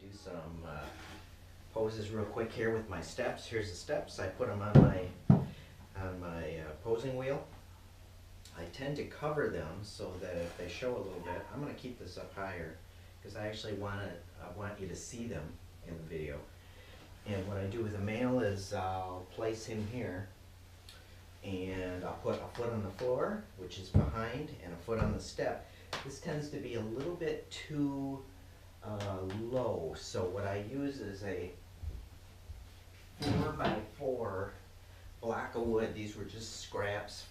do some poses real quick here with my steps. Here's the steps. I put them on my posing wheel. I tend to cover them so that if they show a little bit, I'm going to keep this up higher because I actually want you to see them in the video. And what I do with a male is I'll place him here, and I'll put a foot on the floor, which is behind, and a foot on the step. This tends to be a little bit too low, so what I use is a 4x4 block of wood. These were just scraps,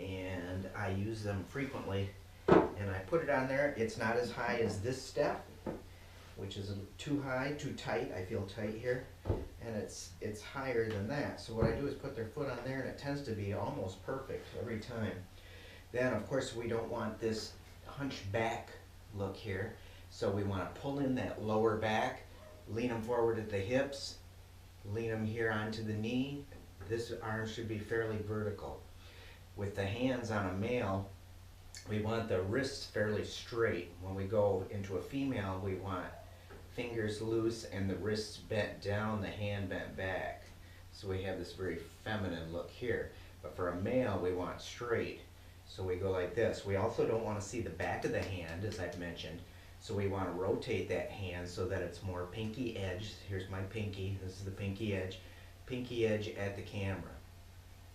and I use them frequently, and I put it on there. It's not as high as this step, which is too high, too tight. I feel tight here, and it's higher than that. So what I do is put their foot on there, and it tends to be almost perfect every time. Then of course we don't want this hunchback look here, so we want to pull in that lower back, lean them forward at the hips, lean them here onto the knee. This arm should be fairly vertical. With the hands on a male, we want the wrists fairly straight. When we go into a female, we want fingers loose and the wrists bent down, the hand bent back. So we have this very feminine look here. But for a male, we want straight. So we go like this. We also don't want to see the back of the hand, as I've mentioned. So we want to rotate that hand so that it's more pinky edge. Here's my pinky. This is the pinky edge at the camera.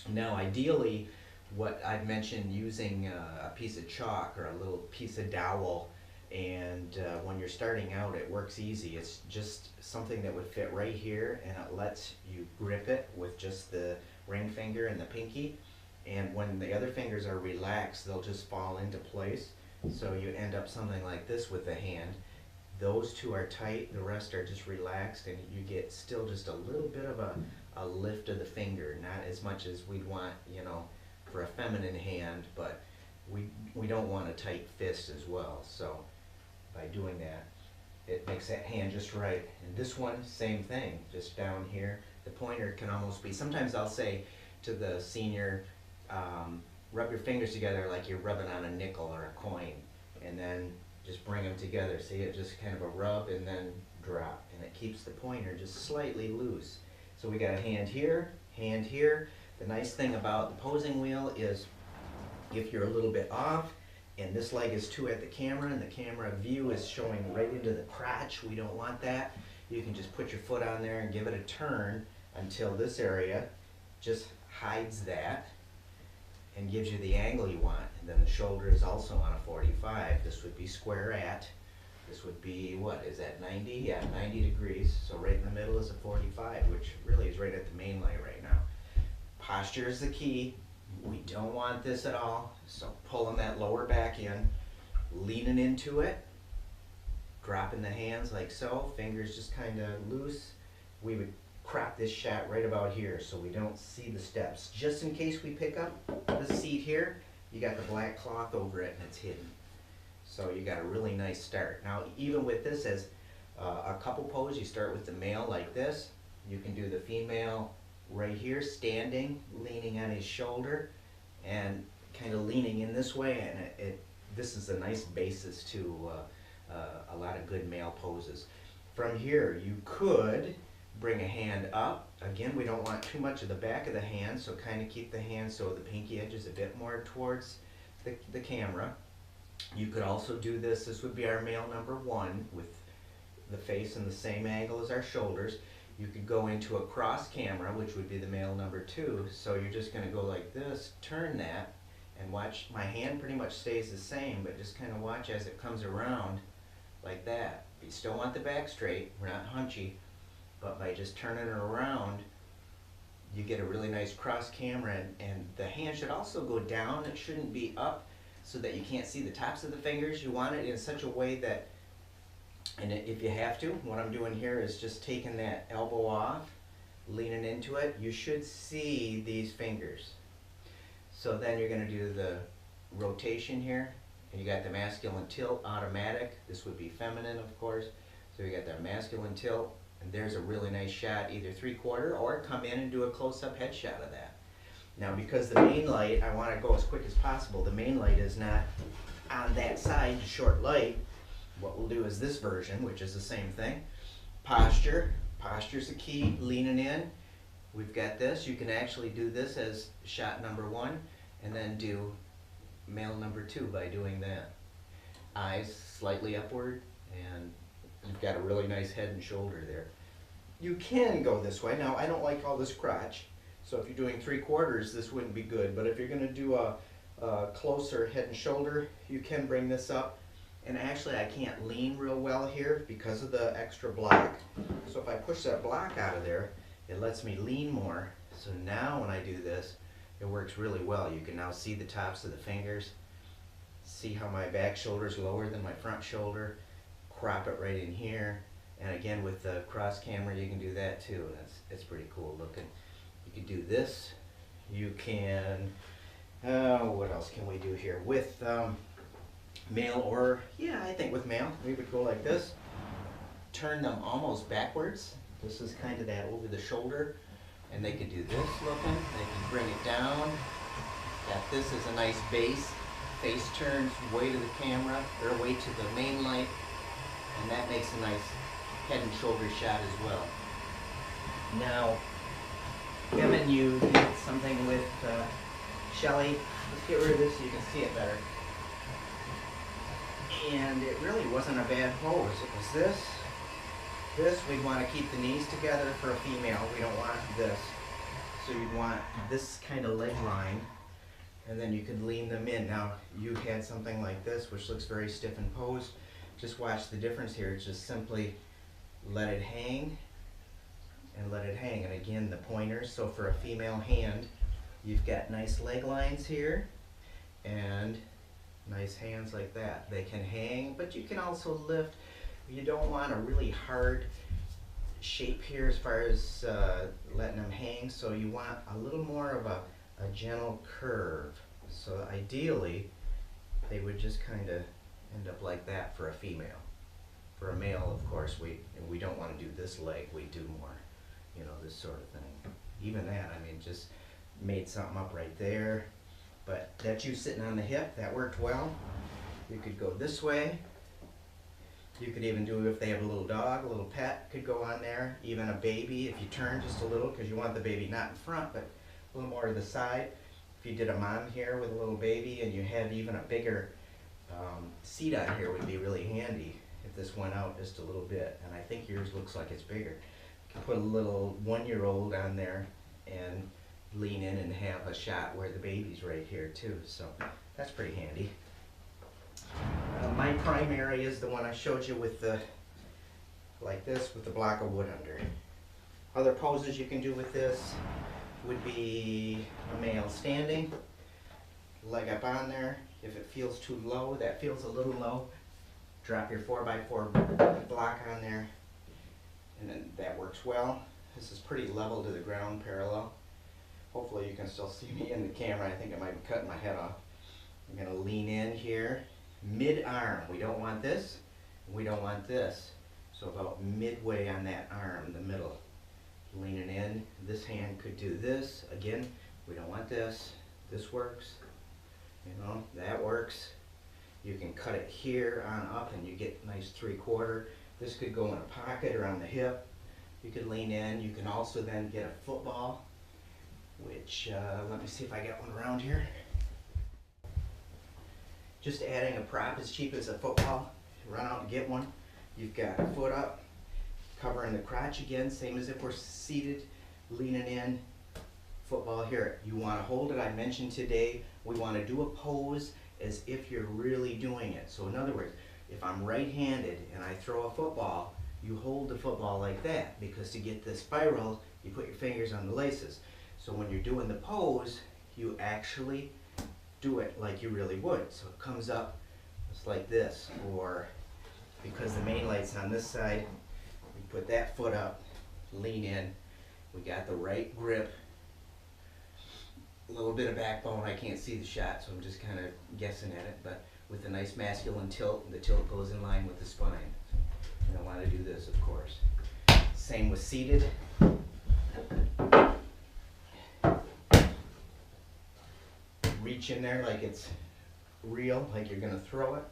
Now ideally, what I've mentioned, using a piece of chalk or a little piece of dowel, and when you're starting out it works easy. It's just something that would fit right here, and it lets you grip it with just the ring finger and the pinky, and when the other fingers are relaxed they'll just fall into place. So you end up something like this with the hand. Those two are tight, the rest are just relaxed, and you get still just a little bit of a lift of the finger, not as much as we'd want, you know, for a feminine hand, but we don't want a tight fist as well. So by doing that, it makes that hand just right. And this one, same thing, just down here. The pointer can almost be, sometimes I'll say to the senior, rub your fingers together like you're rubbing on a nickel or a coin, and then just bring them together. See, it just kind of a rub and then drop, and it keeps the pointer just slightly loose. So we got a hand here, hand here. The nice thing about the posing wheel is if you're a little bit off and this leg is too at the camera and the camera view is showing right into the crotch, we don't want that. You can just put your foot on there and give it a turn until this area just hides that and gives you the angle you want. And then the shoulder is also on a 45. This would be square at. This would be, what, is that 90? Yeah, 90 degrees. So right in the middle is a 45, which really is right at the main light right now. Posture is the key. We don't want this at all. So pulling that lower back in, leaning into it, dropping the hands like so, fingers just kind of loose. We would crop this shot right about here so we don't see the steps. Just in case we pick up the seat here, you got the black cloth over it and it's hidden. So you got a really nice start. Now even with this as a couple pose, you start with the male like this. You can do the female right here, standing, leaning on his shoulder, and kind of leaning in this way, and this is a nice basis to a lot of good male poses. From here, you could bring a hand up. Again, we don't want too much of the back of the hand, so kind of keep the hand so the pinky edge is a bit more towards the camera. You could also do this. This would be our male number 1 with the face in the same angle as our shoulders. You could go into a cross camera, which would be the male number 2. So you're just going to go like this, turn that, and watch. My hand pretty much stays the same, but just kind of watch as it comes around like that. You still want the back straight. We're not hunchy, but by just turning it around, you get a really nice cross camera, and the hand should also go down. It shouldn't be up so that you can't see the tops of the fingers. You want it in such a way that, and if you have to, what I'm doing here is just taking that elbow off, leaning into it. You should see these fingers. So then you're going to do the rotation here, and you got the masculine tilt automatic. This would be feminine, of course. So you got that masculine tilt, and there's a really nice shot, either 3/4 or come in and do a close-up headshot of that. Now because the main light, I want to go as quick as possible. The main light is not on that side, short light. what we'll do is this version, which is the same thing. Posture. Posture's the key, leaning in. We've got this. You can actually do this as shot number 1 and then do male number 2 by doing that. Eyes slightly upward, and you've got a really nice head and shoulder there. You can go this way. Now, I don't like all this crotch, so if you're doing 3/4, this wouldn't be good. But if you're going to do a closer head and shoulder, you can bring this up. And actually, I can't lean real well here because of the extra block. So if I push that block out of there, it lets me lean more. So now when I do this, it works really well. You can now see the tops of the fingers, see how my back shoulder is lower than my front shoulder, crop it right in here. And again, with the cross camera, you can do that too. It's pretty cool looking. You can do this. You can, what else can we do here? With male, or, yeah, I think with male, we would go like this. Turn them almost backwards. This is kind of that over the shoulder. And they can do this looking. They can bring it down. Got this as a nice base. Face turns way to the camera, or way to the main light. And that makes a nice head and shoulder shot as well. Now, Kevin, you did something with Shelly. Let's get rid of this so you can see it better. And it really wasn't a bad pose. It was this. This, we'd want to keep the knees together for a female. We don't want this. So you'd want this kind of leg line, and then you could lean them in. Now, you had something like this, which looks very stiff in pose. Just watch the difference here. It's just simply let it hang and let it hang. And again, the pointers. So for a female hand, you've got nice leg lines here and nice hands like that. They can hang, but you can also lift. You don't want a really hard shape here as far as letting them hang, so you want a little more of a gentle curve. So ideally, they would just kind of end up like that for a female. For a male, of course, we don't want to do this leg. We do more, you know, this sort of thing. Even that, I mean, just made something up right there. But that's you sitting on the hip. That worked well. You could go this way. You could even do, if they have a little dog, a little pet could go on there. Even a baby, if you turn just a little, because you want the baby not in front, but a little more to the side. If you did a mom here with a little baby and you had even a bigger seat on here, would be really handy if this went out just a little bit. And I think yours looks like it's bigger. You can put a little 1-year-old on there and lean in and have a shot where the baby's right here too. So that's pretty handy. My primary is the one I showed you with the, like this, with the block of wood under. Other poses you can do with this would be a male standing, leg up on there. If it feels too low, that feels a little low, drop your 4x4 block on there, and then that works well. This is pretty level to the ground, parallel. Hopefully you can still see me in the camera. I think I might be cutting my head off. I'm going to lean in here. Mid-arm. We don't want this. We don't want this. So about midway on that arm, the middle. Leaning in. This hand could do this. Again, we don't want this. This works. You know, that works. You can cut it here on up and you get nice 3/4. This could go in a pocket or on the hip. You could lean in. You can also then get a football, which, let me see if I got one around here. Just adding a prop as cheap as a football. Run out and get one. You've got a foot up, covering the crotch again, same as if we're seated, leaning in. Football here. You want to hold it. I mentioned today we want to do a pose as if you're really doing it. So in other words, if I'm right-handed and I throw a football, you hold the football like that, because to get this spiral, you put your fingers on the laces. So when you're doing the pose, you actually do it like you really would. So it comes up just like this, or because the main light's on this side, we put that foot up, lean in, we got the right grip, a little bit of backbone. I can't see the shot, so I'm just kind of guessing at it, but with a nice masculine tilt, the tilt goes in line with the spine. You don't want to do this, of course. Same with seated. Reach in there like it's real, like you're going to throw it.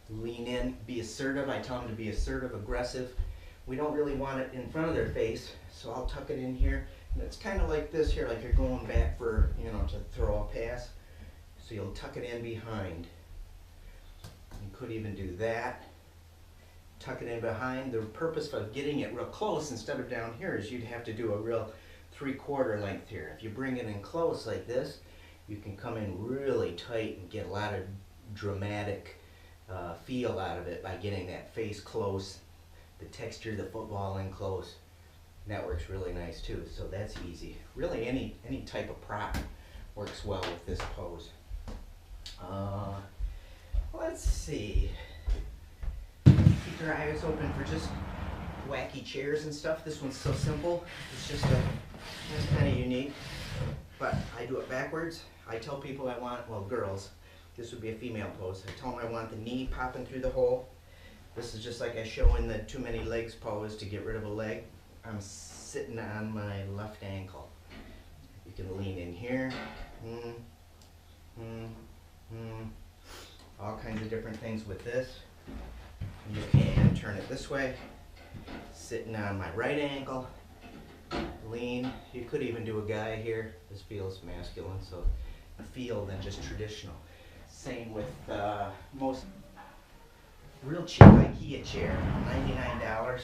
Lean in, be assertive. I tell them to be assertive, aggressive. We don't really want it in front of their face, so I'll tuck it in here. And it's kind of like this here, like you're going back for, to throw a pass. So you'll tuck it in behind. You could even do that. Tuck it in behind. The purpose of getting it real close instead of down here is you'd have to do a real 3/4 length here. If you bring it in close like this, you can come in really tight and get a lot of dramatic feel out of it by getting that face close, the texture of the football in close. And that works really nice too, so that's easy. Really any type of prop works well with this pose. Let's see. Keep your eyes open for just wacky chairs and stuff. This one's so simple. It's just kind of unique, but I do it backwards. I tell people I want, well, girls, this would be a female pose. I tell them I want the knee popping through the hole. This is just like I show in the too many legs pose to get rid of a leg. I'm sitting on my left ankle. You can lean in here. All kinds of different things with this. You can turn it this way. Sitting on my right ankle. Lean. You could even do a guy here. This feels masculine, so feel than just traditional. Same with most real cheap IKEA chair, $99.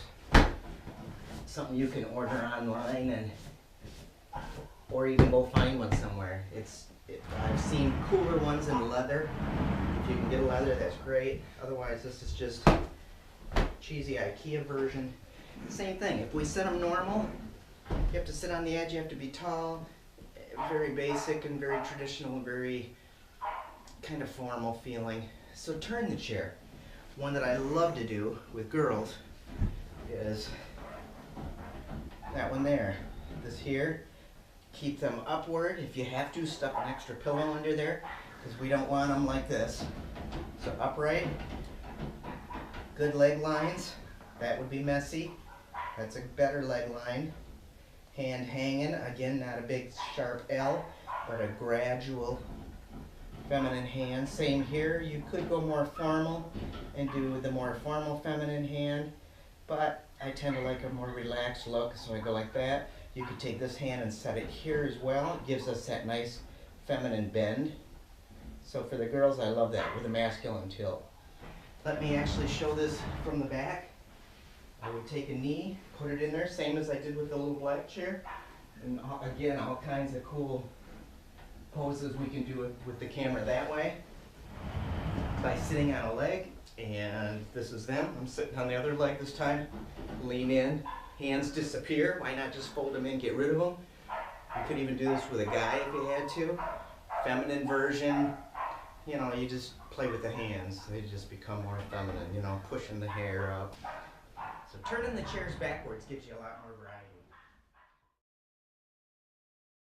Something you can order online and or even go find one somewhere. I've seen cooler ones in leather. If you can get a leather, that's great. Otherwise, this is just cheesy IKEA version. Same thing. If we set them normal, you have to sit on the edge. You have to be tall. Very basic and very traditional and very kind of formal feeling. So turn the chair. One that I love to do with girls is that one there. This here. Keep them upward. If you have to, stuff an extra pillow under there because we don't want them like this. So upright. Good leg lines. That would be messy. That's a better leg line. Hand hanging. Again, not a big sharp L, but a gradual feminine hand. Same here. You could go more formal and do the more formal feminine hand, but I tend to like a more relaxed look, so I go like that. You could take this hand and set it here as well. It gives us that nice feminine bend. So for the girls, I love that with a masculine tilt. Let me actually show this from the back. I would take a knee, put it in there, same as I did with the little black chair. And again, all kinds of cool poses we can do it with the camera that way. By sitting on a leg, and this is them. I'm sitting on the other leg this time. Lean in, hands disappear. Why not just fold them in, get rid of them? You could even do this with a guy if you had to. Feminine version, you just play with the hands. They just become more feminine, pushing the hair up. So turning the chairs backwards gives you a lot more variety.